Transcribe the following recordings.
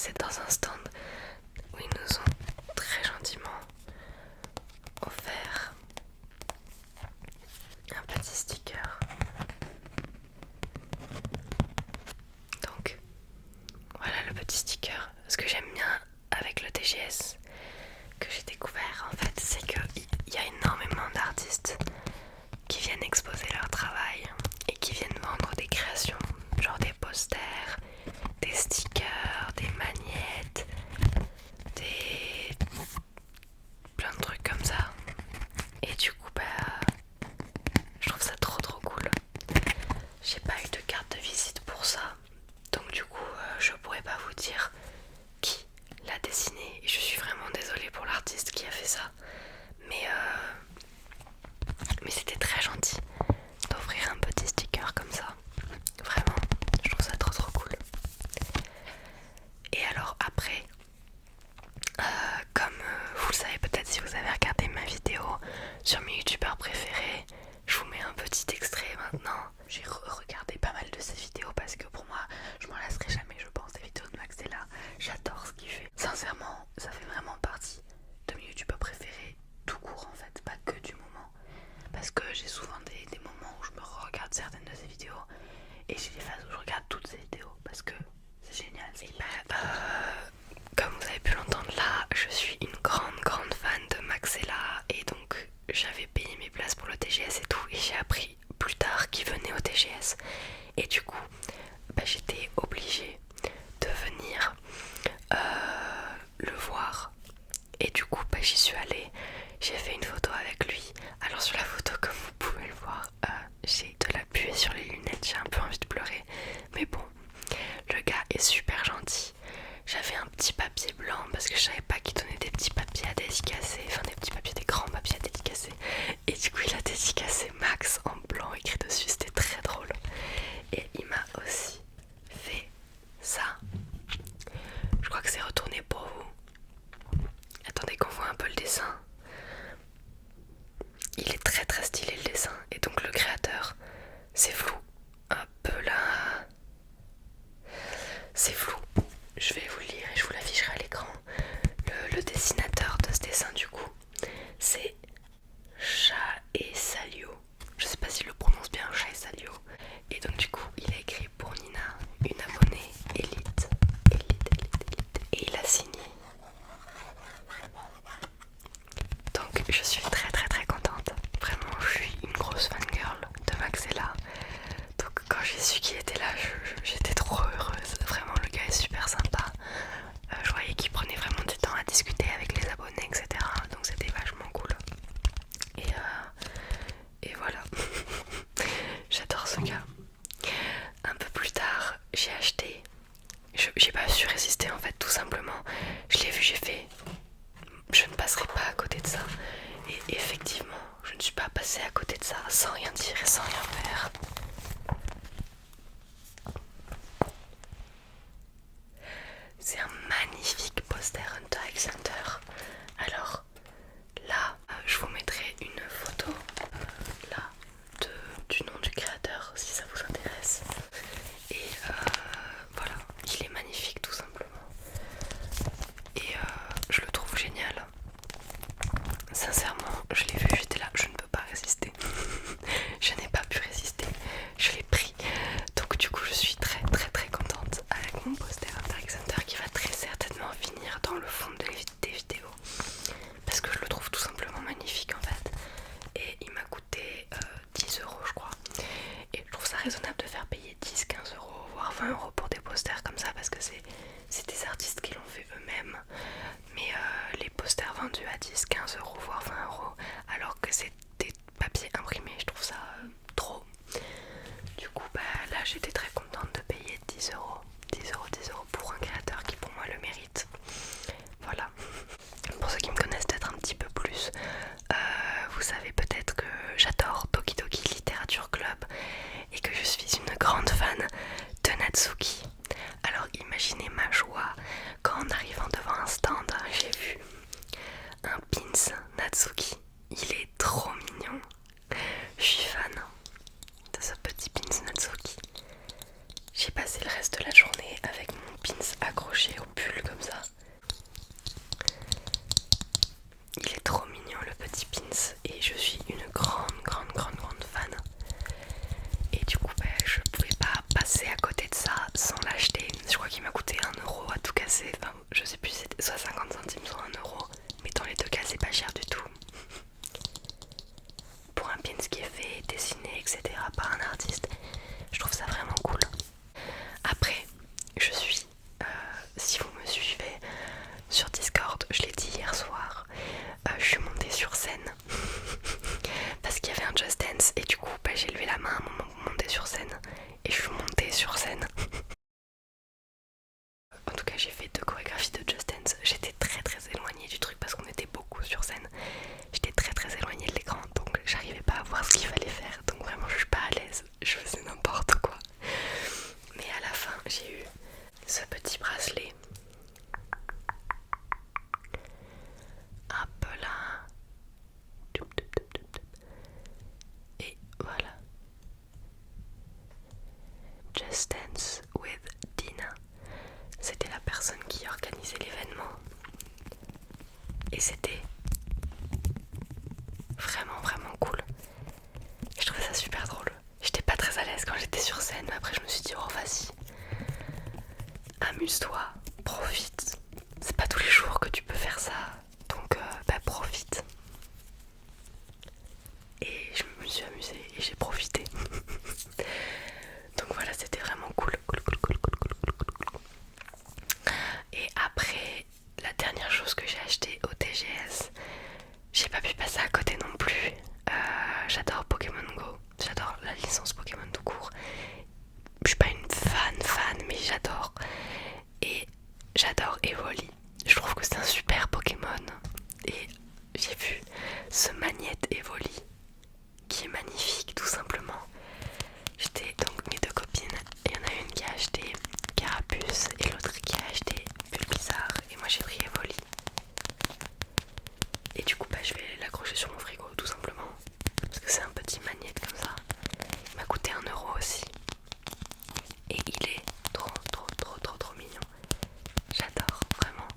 c'est dans un stand où ils nous ont très gentiment offert un petit sticker. Donc voilà le petit sticker. Ce que j'aime bien avec le TGS que j'ai découvert en fait, c'est qu'il y a énormément d'artistes qui viennent exposer leur travail et qui viennent vendre des créations, genre des posters, des stickers, des magnettes, des... plein de trucs comme ça. Et du coup je trouve ça trop cool. J'ai pas eu de carte de visite pour ça, donc du coup je pourrais pas vous dire qui l'a dessiné et je suis vraiment désolée pour l'artiste qui a fait ça, mais c'était très gentil d'offrir un petit sticker comme ça. Vraiment, je trouve ça trop cool. Et alors après, comme vous le savez peut-être si vous avez regardé ma vidéo sur mes youtubeurs préférés, je vous mets un petit extrait maintenant. J'ai regardé pas mal de ses vidéos parce que pour moi, je m'en lasserai jamais, je pense, des vidéos de Maxella. J'adore ce qu'il fait. Sincèrement, ça fait vraiment partie de mes youtubeurs préférés tout court en fait, pas que du moment. Parce que j'ai souvent des moments où je me regarde certaines de ses vidéos et j'ai des phases où je regarde toutes ses vidéos parce que c'est génial. Comme vous avez pu l'entendre là, je suis une grande fan de Maxella et donc j'avais payé mes places pour le TGS et tout et j'ai appris plus tard qu'il venait au TGS et du coup j'étais obligée de venir le voir et du coup j'y suis allée, j'ai fait une photo avec lui. Alors sur la photo comme vous pouvez le voir, j'ai de la buée sur les lunettes, j'ai un peu envie de pleurer, mais bon, le gars est super gentil. J'avais un petit papier blanc parce que je savais pas qu'il donnait des petits papiers à dédicacer, enfin des petits papiers, des grands papiers à dédicacer. Et du coup il a dédicacé Max en blanc écrit dessus, c'était très drôle. Et il m'a aussi fait ça. Je crois que c'est retourné pour vous. Attendez qu'on voit un peu le dessin. Il est très stylé le dessin. Et donc le créateur, c'est flou. Un peu là. C'est flou. Je vais vous le lire et je vous l'afficherai à l'écran. Le dessinateur de ce dessin du coup, c'est Chat et Salio. Je sais pas s'il le prononce bien, Chat et Salio. Et donc du coup, il a écrit pour Nina, une abonnée élite. Et il a signé. Donc je suis très contente. Vraiment, je suis une grosse fangirl de Maxella. Donc quand j'ai su qu'il était là, j'étais trop heureuse. Vraiment, le gars est super sympa. Je voyais qu'il prenait vraiment du temps à discuter avec les abonnés, etc. Donc c'était vachement cool. Et voilà. J'adore ce gars. Un peu plus tard, j'ai acheté. J'ai pas su résister en fait, tout simplement. Je l'ai vu, j'ai fait. Je ne passerai pas à côté de ça. Et effectivement, je ne suis pas passée à côté de ça sans rien dire et sans rien faire. C'est un magnifique poster Hunter x Hunter. Alors là, je vous mettrai une photo là du nom du créateur si ça vous intéresse. Et voilà, il est magnifique tout simplement. Et je le trouve génial. Sincèrement, je l'ai vu, j'étais là, je ne peux pas résister. Je n'ai pas pu résister, je l'ai pris. Donc du coup je suis très contente avec mon poster Hunter x Hunter qui va très certainement finir dans le fond des vidéos. Parce que je le trouve tout simplement magnifique en fait. Et il m'a coûté 10 € je crois. Et je trouve ça raisonnable de faire payer 10, 15 euros, voire 20 € pour des posters comme ça parce que c'est des artistes qui l'ont fait eux-mêmes. Mais les posters vendus à 10, 15 euros, voire 20 € alors que c'est des papiers imprimés, je trouve ça trop. Du coup là j'étais très contente de payer 10 € pour un créateur qui pour moi le mérite. Voilà. je sais plus, c'était soit 50 centimes, soit 1 euro. Mais dans les deux cas, c'est pas cher du tout. Pour un pin qui est fait, dessiné, etc. par un artiste, je trouve ça vraiment cool. Après, je suis, si vous me suivez sur Discord, je l'ai dit hier soir, je suis montée sur scène parce qu'il y avait un Just Dance et du coup bah, j'ai levé la main à un moment pour monter sur scène et je suis montée sur scène. En tout cas j'ai fait 2 chorégraphies de Just Dance. J'étais très très éloignée du truc parce qu'on était beaucoup sur scène. J'étais très très éloignée de l'écran donc j'arrivais pas à voir ce qu'il fallait faire. Donc vraiment je suis pas à l'aise, je faisais n'importe quoi. Mais à la fin j'ai eu ce petit bracelet. Hop là. Et voilà. Just Dance with Dina. C'était la personne qui organisait l'événement. Et c'était vraiment vraiment cool. Je trouvais ça super drôle. J'étais pas très à l'aise quand j'étais sur scène, mais après je me suis dit oh vas-y, amuse-toi, profite. C'est pas tous les jours que tu peux faire ça, donc bah profite. Et je me suis amusée et j'ai profité. Donc voilà, c'était vraiment cool. Et après, la dernière chose que j'ai acheté au TGS, j'ai pas pu passer à côté non plus. J'adore Pokémon Go, j'adore la licence Pokémon tout court. Je suis pas une fan, mais j'adore. Et j'adore Evoli. Je trouve que c'est un super Pokémon. Et j'ai vu ce Magnette Evoli qui est magnifique tout simplement. J'étais donc mes 2 copines, il y en a une qui a acheté Carapuce et l'autre qui a acheté Bulbizarre et moi j'ai pris Evoli. Et du coup bah, je vais l'accrocher sur mon frigo tout simplement parce que c'est un petit magnète comme ça. Il m'a coûté 1 euro aussi et il est trop mignon. J'adore vraiment.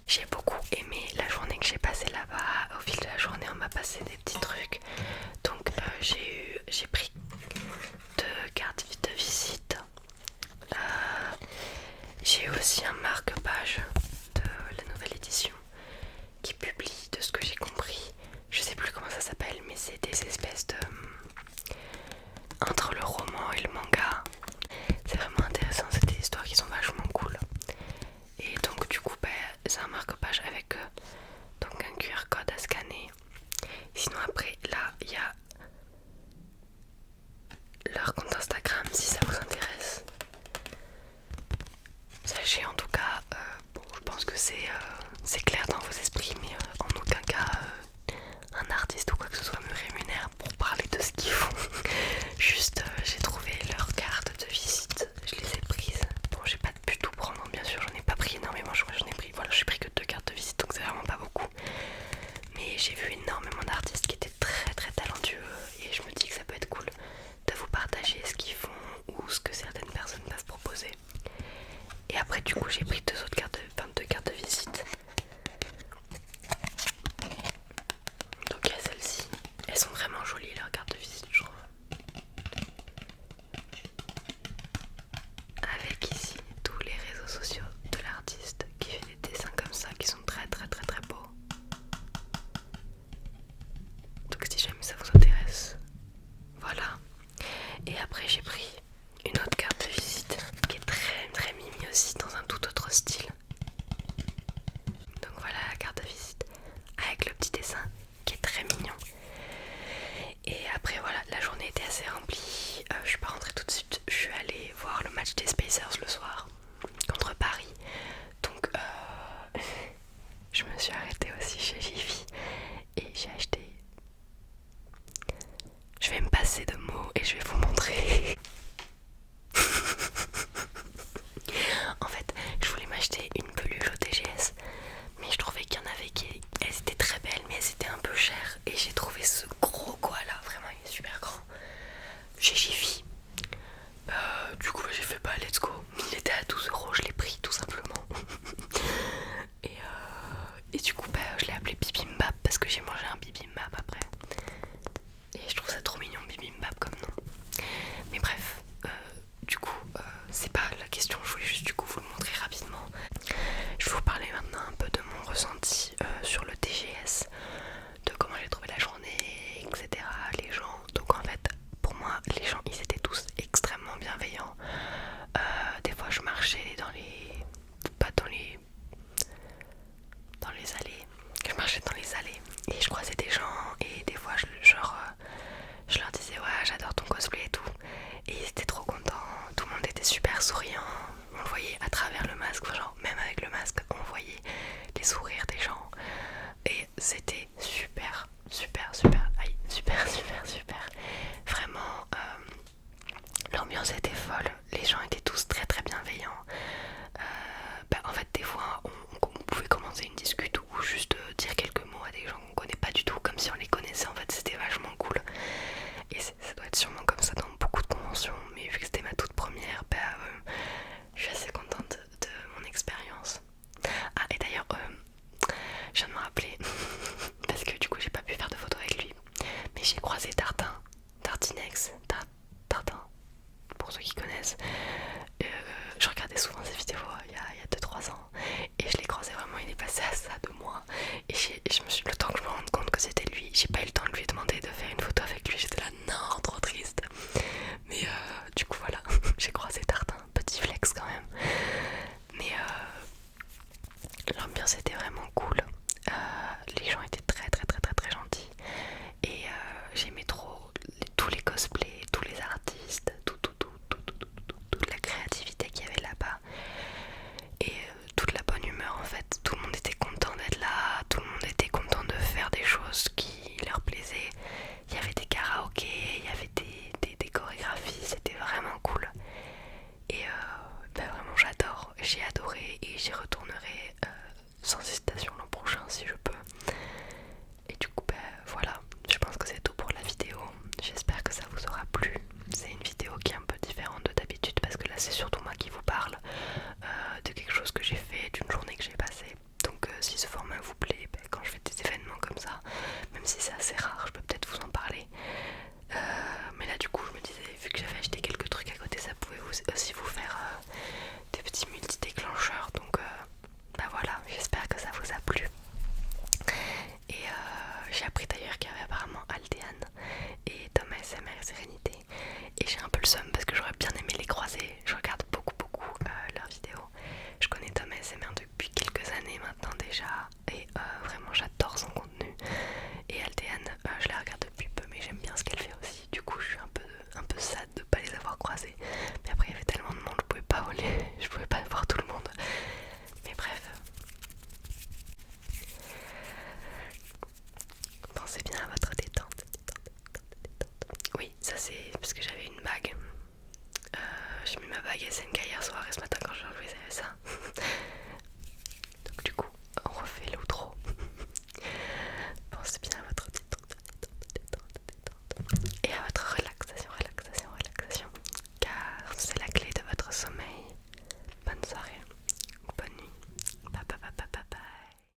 J'ai beaucoup aimé la journée que j'ai passée là-bas. Au fil de la journée, on m'a passé des petits trucs. Donc j'ai pris 2 cartes de visite. J'ai aussi un marque-page de la nouvelle édition qui publie, de ce que j'ai compris, je sais plus comment ça s'appelle, mais c'est des espèces de entre le roman et le manga. C'est vraiment intéressant, c'est des histoires qui sont vachement cool. Et donc du coup bah, c'est un marque-page avec donc un QR code à scanner. Sinon après là il y a leur compte Instagram si ça vous intéresse. Sachez en tout cas, bon je pense que c'est clair dans vos esprits, mais en aucun cas un artiste ou quoi que ce soit me rémunère pour parler de ce qu'ils font. Juste j'ai trouvé leurs cartes de visite, je les ai prises. Bon j'ai pas pu tout prendre bien sûr, j'en ai pas pris énormément, je crois que j'en ai pris, voilà j'ai pris que 2 cartes de visite donc c'est vraiment pas beaucoup. Mais j'ai vu énormément d'artistes qui étaient très très talentueux et je me dis que ça peut être cool de vous partager ce qu'ils font ou ce que certaines personnes peuvent proposer. Et après du coup j'ai pris 2 cartes de visite. Donc il y a celles-ci. Elles sont vraiment jolies leurs cartes de visite je trouve. Avec ici tous les réseaux sociaux de l'artiste qui fait des dessins comme ça qui sont très beaux. Donc si jamais ça vous intéresse, voilà. Et après j'ai pris une autre carte de visite qui est très mimi aussi dans un tout autre style. Donc voilà la carte de visite avec le petit dessin qui est très mignon. Et après voilà, la journée était assez remplie. Je suis pas rentrée tout de suite, je suis allée voir le match des Spacers le soir contre Paris. Donc je me suis arrêtée aussi chez Jiffy et j'ai acheté. Je vais me passer de mots et je vais vous montrer. En fait, je voulais m'acheter une peluche au TGS, mais je trouvais qu'il y en avait qui elles étaient très belles, mais elles étaient un peu chères. Et j'ai trouvé ce gros koala, vraiment il est super grand, chez Jiffy. Du coup j'ai fait bah let's go. Il était à 12 euros, je l'ai pris tout simplement. Et du coup bah, je l'ai appelé bibimbap parce que j'ai mangé un bibimbap après. Et je l'ambiance était folle, les gens étaient tous très très bienveillants. En fait des fois on pouvait commencer une discute ou juste dire quelques mots à des gens qu'on connaît pas du tout comme si on les connaissait, en fait c'était vachement cool. Et ça doit être sûrement comme ça dans beaucoup de conventions, mais vu que c'était ma toute première, je suis assez contente de mon expérience. Ah et d'ailleurs, je viens de me rappeler, parce que du coup j'ai pas pu faire de photos avec lui, mais j'ai croisé Tartinex, Tartin, pour ceux qui connaissent. Je regardais souvent ses vidéos il y a 2-3 ans et je l'ai croisé vraiment, il est passé à ça de moi et je me suis, le temps que je me rende compte que c'était lui, j'ai pas eu le temps de lui demander de faire une photo avec lui, j'étais là non, trop triste. Mais du coup voilà, j'ai croisé Tartin, petit flex quand même. Mais l'ambiance était vraiment cool, les gens étaient très très très très très gentils et j'aimais trop tous les cosplays, tous les artistes, toute la créativité qu'il y avait là-bas et toute la bonne humeur en fait. Tout le monde était content d'être là, tout le monde était content de faire des choses qui leur plaisaient. Il y avait des karaokés, il y avait des chorégraphies, c'était vraiment cool. Et vraiment j'adore, j'ai adoré et j'y retournerai sans hésitation l'an prochain si je peux. Et du coup voilà, je pense que c'est tout pour la vidéo. J'espère que ça vous aura plu. C'est une vidéo qui est un peu différente de d'habitude parce que là c'est surtout moi qui vous parle de quelque chose que j'ai fait, d'une journée que j'ai passée. Donc si ce format vous plaît, quand je fais des événements comme ça, même si c'est assez rare, je peux peut-être vous en parler. Mais là du coup je me disais, vu que j'avais acheté quelques trucs à côté, ça pouvait aussi vous faire des petits multi-déclencheurs. Donc voilà, j'espère que ça vous a plu. Et j'ai appris d'ailleurs qu'il y avait apparemment Aldeane et Thomas SMR et Sérénité. Et j'ai un peu le seum parce que j'aurais bien aimé les croiser. Je regarde beaucoup leurs vidéos. Je connais Thomas SMR depuis quelques années maintenant déjà. Et vraiment j'adore son contenu. Et Aldeane, je la regarde depuis peu mais j'aime bien ce qu'elle fait aussi. Du coup je suis un peu sad de pas les avoir croisés. Mais après il y avait tellement de monde, je pouvais pas voir tout le monde. Mais bref. Pensez bien à votre détente. Oui, ça c'est parce que j'avais une bague. J'ai mis ma bague SNK hier soir et ce matin quand j'ai enlevé ça.